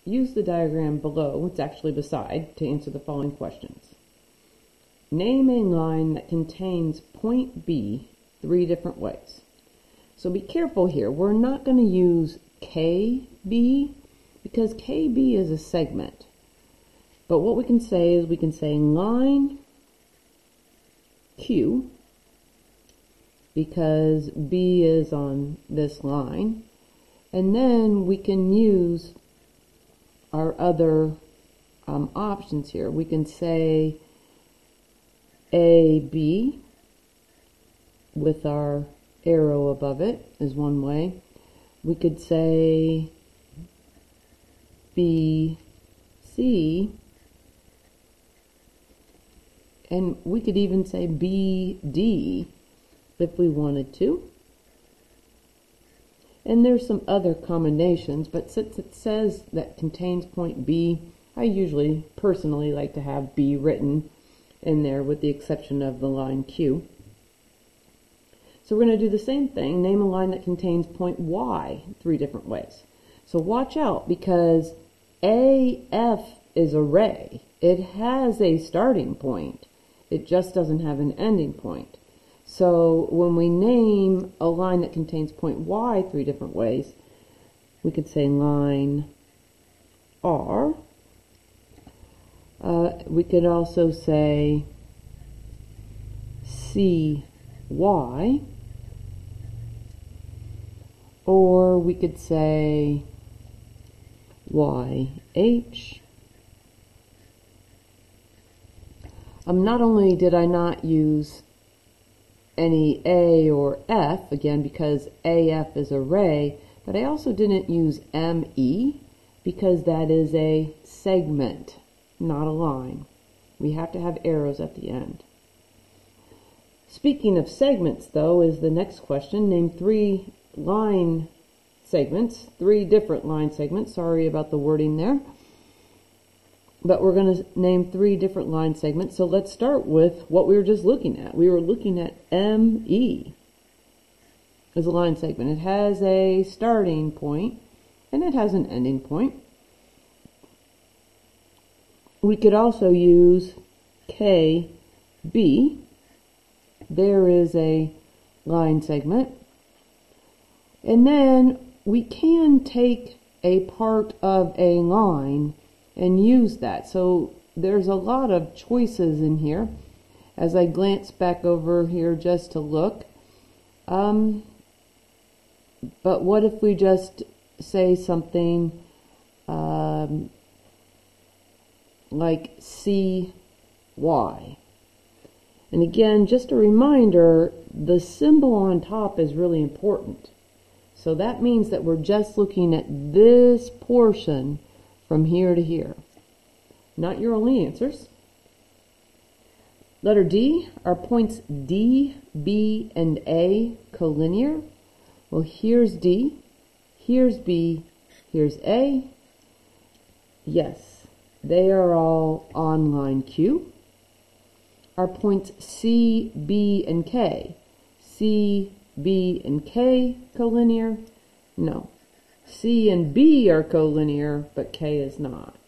use the diagram below, it's actually beside, to answer the following questions. Name a line that contains point B 3 different ways. So be careful here. We're not going to use KB because KB is a segment. But what we can say is we can say line Q because B is on this line. And then we can use our other options here. We can say AB with our arrow above it is one way. We could say BC, and we could even say BD if we wanted to. And there's some other combinations, but since it says that contains point B, I usually personally like to have B written in there with the exception of the line Q. So we're going to do the same thing, name a line that contains point Y 3 different ways. So watch out because AF is a ray. It has a starting point. It just doesn't have an ending point. So when we name a line that contains point Y 3 different ways, we could say line R. We could also say CY, or we could say YH. Not only did I not use any A or F, again because AF is a ray, but I also didn't use ME because that is a segment, not a line. We have to have arrows at the end. Speaking of segments, though, is the next question. Name 3 line segments, 3 different line segments. Sorry about the wording there. But we're going to name 3 different line segments. So let's start with what we were just looking at. We were looking at ME as a line segment. It has a starting point and it has an ending point. We could also use KB. There is a line segment. And then we can take a part of a line and use that. So there's a lot of choices in here as I glance back over here just to look. But what if we just say something like CY? And again, just a reminder, the symbol on top is really important. So that means that we're just looking at this portion from here to here. Not your only answers. Letter D, are points D, B, and A collinear? Well, here's D, here's B, here's A. Yes, they are all on line Q. Are points C, B, and K? C, B, and K collinear? No. C and B are collinear, but K is not.